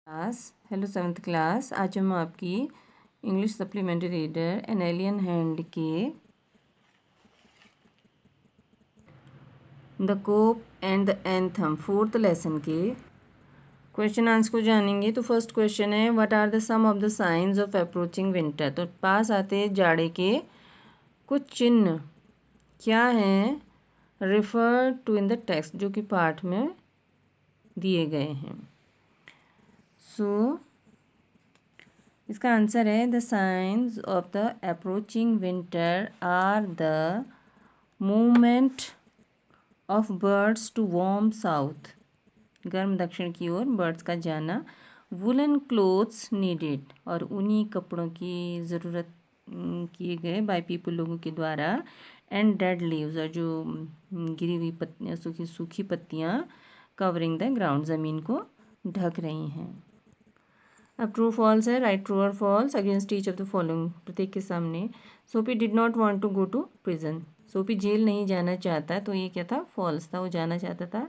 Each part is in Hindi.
Class hello 7th class. आज हम आपकी English supplementary reader an alien hand के the cop and the anthem 4th lesson के क्वेश्चन आंसर को जानेंगे। तो फर्स्ट क्वेश्चन है, what are the some of the science of approaching winter. तो पास आते जाड़े के कुछ चिन्ह क्या हैं, refer to in the text, जो कि पाठ में दिए गए हैं। इसका आंसर है the science of the approaching winter or the movement of birds to warm south, गर्म दक्षिण की ओर बर्ड्स का जाना, वुलन क्लोथ्स नीडेड, और ऊनी कपड़ों की ज़रूरत किए गए बाय पीपल, लोगों के द्वारा, एंड डेड लीव्स, और जो गिरी हुई पत्तियाँ, सूखी सूखी पत्तियाँ, कवरिंग द ग्राउंड, ज़मीन को ढक रही हैं। अब ट्रू फॉल्स है, राइट ट्रू और false against each of the following, प्रत्येक के सामने। Soapy did not want to go to prison, Soapy jail नहीं जाना चाहता, तो ये क्या था, फॉल्स था, वो जाना चाहता था।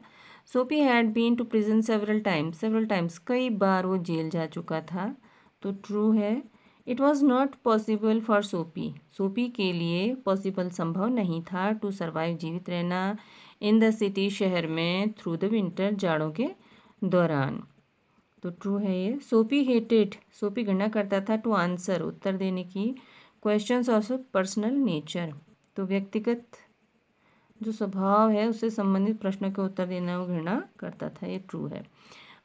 Soapy had been to prison several times, कई बार वो जेल जा चुका था, तो ट्रू है। It was not possible for सोपी, सोपी के लिए पॉसिबल, संभव नहीं था, टू सर्वाइव, जीवित रहना, इन द सिटी, शहर में, थ्रू द विंटर, जाड़ों के दौरान, तो ट्रू है ये। सोपी हेटेड, सोपी घृणा करता था, टू आंसर, उत्तर देने की, क्वेश्चंस ऑफ पर्सनल नेचर, तो व्यक्तिगत जो स्वभाव है उससे संबंधित प्रश्नों के उत्तर देना वो घृणा करता था, ये ट्रू है।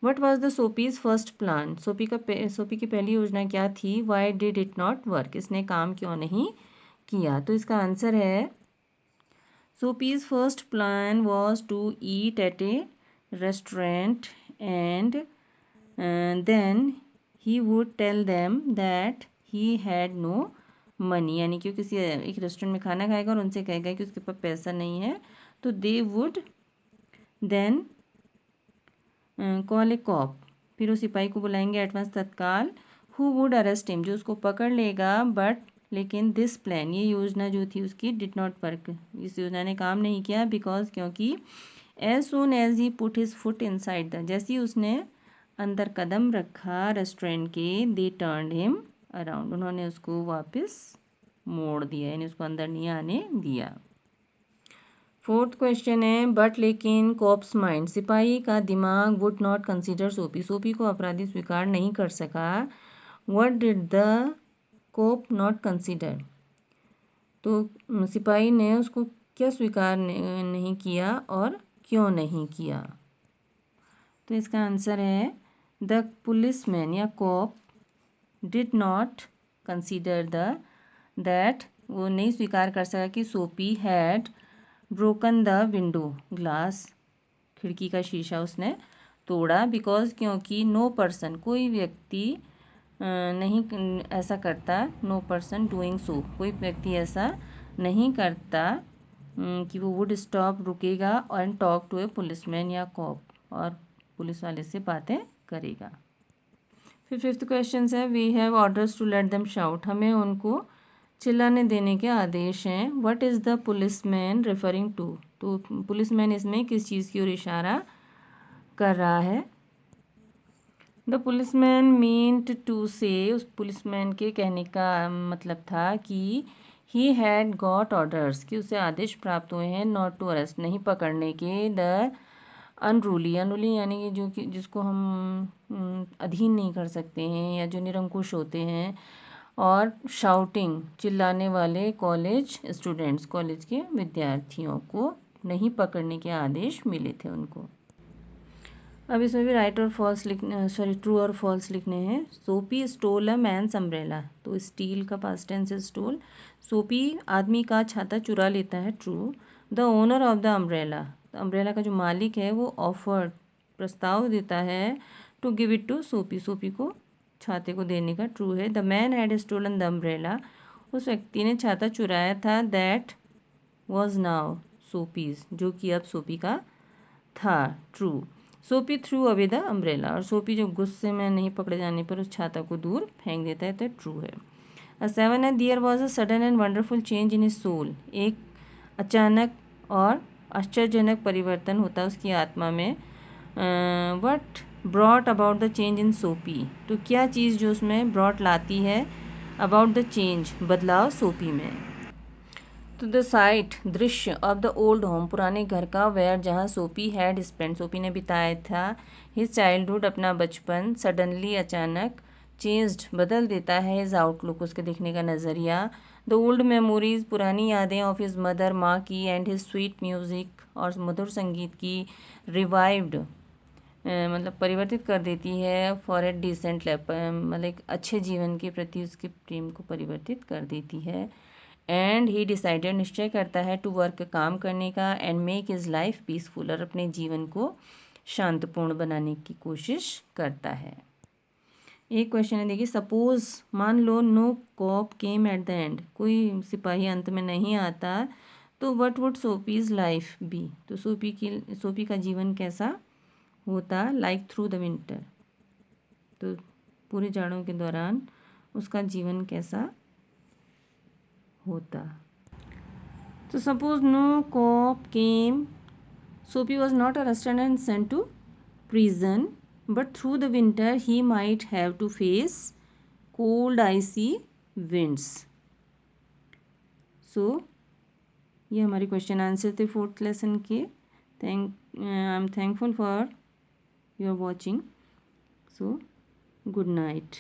What was the Soapy's first plan, Soapy की पहली योजना क्या थी। Why did it not work, इसने काम क्यों नहीं किया, तो इसका आंसर है Soapy's first plan was to eat at a restaurant and then he would tell them that he had no money, यानी कि किसी एक रेस्टोरेंट में खाना खाएगा और उनसे कहेगा कि उसके पास पैसा नहीं है, तो they would then call a cop, फिर उस सिपाही को बुलाएंगे एडवांस, तत्काल, who would arrest him, जो उसको पकड़ लेगा, बट लेकिन दिस प्लान, ये योजना जो थी उसकी, डिड नॉट वर्क, इस योजना ने काम नहीं किया, बिकॉज, क्योंकि, as soon as he put his foot inside the, जैसे ही उसने अंदर कदम रखा रेस्टोरेंट के, दे टर्न्ड हिम अराउंड, उन्होंने उसको वापस मोड़ दिया, यानी उसको अंदर नहीं आने दिया। फोर्थ क्वेश्चन है, बट लेकिन कॉप्स माइंड, सिपाही का दिमाग, वुड नॉट कंसीडर सोपी, सोपी को अपराधी स्वीकार नहीं कर सका। What did the cop not consider, तो सिपाही ने उसको क्या स्वीकार नहीं किया और क्यों नहीं किया, तो इसका आंसर है द पुलिसमैन या cop did not consider that, वो नहीं स्वीकार कर सका कि Soapy had broken the window glass, खिड़की का शीशा उसने तोड़ा, बिकॉज, क्योंकि, नो पर्सन, कोई व्यक्ति नहीं ऐसा करता, नो पर्सन डूइंग सो, कोई व्यक्ति ऐसा नहीं करता कि वो वुड स्टॉप, रुकेगा, और टॉक टू ए पुलिसमैन या कॉप, और पुलिस वाले से बातें करेगा। फिर फिफ्थ क्वेश्चन है, we have orders to let them shout, हमें उनको चिल्लाने देने के आदेश हैं। What is the policeman referring to, तो पुलिसमैन इसमें किस चीज़ की ओर इशारा कर रहा है। द पुलिसमैन मीन्ट टू से, उस पुलिसमैन के कहने का मतलब था कि ही हैड गॉट ऑर्डर्स, कि उसे आदेश प्राप्त हुए हैं, नॉट टू अरेस्ट, नहीं पकड़ने के, द अनरूली, अनरूली यानी कि जो कि जिसको हम अधीन नहीं कर सकते हैं या जो निरंकुश होते हैं, और शाउटिंग, चिल्लाने वाले कॉलेज स्टूडेंट्स, कॉलेज के विद्यार्थियों को नहीं पकड़ने के आदेश मिले थे उनको। अब इसमें भी राइट और फॉल्स लिखने, सॉरी ट्रू और फॉल्स लिखने हैं। सोपी स्टोल अ मैन्स अम्ब्रेला, तो स्टील का पास्ट टेंस है स्टोल, सोपी आदमी का छाता चुरा लेता है, true. The owner of the umbrella, umbrella का जो मालिक है वो ऑफर्ड, प्रस्ताव देता है, टू गिव इट टू सोपी, सोपी को छाते को देने का, ट्रू है। The man had stolen the umbrella, उस व्यक्ति ने छाता चुराया था, दैट वॉज नाउ सोपीज, जो कि अब सोपी का था, ट्रू। सोपी थ्रू अवे द अम्ब्रेला, और सोपी जो गुस्से में नहीं पकड़े जाने पर उस छाता को दूर फेंक देता है, तो ट्रू है। 7 है, there was a sudden and wonderful change in his soul, एक अचानक और आश्चर्यजनक परिवर्तन होता है उसकी आत्मा में। What brought about the change in सोपी, तो क्या चीज़ जो उसमें ब्रॉट लाती है अबाउट द चेंज, बदलाव सोपी में। तो द साइट, दृश्य ऑफ द ओल्ड होम, पुराने घर का, वेयर, जहाँ सोपी हैड स्पेंड, सोपी ने बिताया था, हिज चाइल्डहुड, अपना बचपन, सडनली, अचानक, चेंज्ड, बदल देता है, हिज आउटलुक, उसके देखने का नज़रिया, द ओल्ड मेमोरीज, पुरानी यादें, ऑफ हिज मदर, माँ की, एंड हिज स्वीट म्यूज़िक, और मधुर संगीत की, रिवाइव्ड, मतलब परिवर्तित कर देती है, फॉर ए डिसेंट लैप, मतलब एक अच्छे जीवन के प्रति उसके प्रेम को परिवर्तित कर देती है। एंड ही डिसाइडेड, निश्चय करता है, टू वर्क, काम करने का, and make his life peaceful, और अपने जीवन को शांतपूर्ण बनाने की कोशिश करता है। एक क्वेश्चन है, देखिए, सपोज, मान लो, no cop came at the end, कोई सिपाही अंत में नहीं आता, तो what would Soapy's life be, तो सोपी का जीवन कैसा होता, लाइक थ्रू द विंटर, तो पूरे जाड़ों के दौरान उसका जीवन कैसा होता। तो suppose no cop came, Soapy was not arrested and sent to prison, but through the winter he might have to face cold icy winds. So ये हमारे क्वेश्चन आंसर थे फोर्थ लेसन के। I am thankful for your watching. So good night.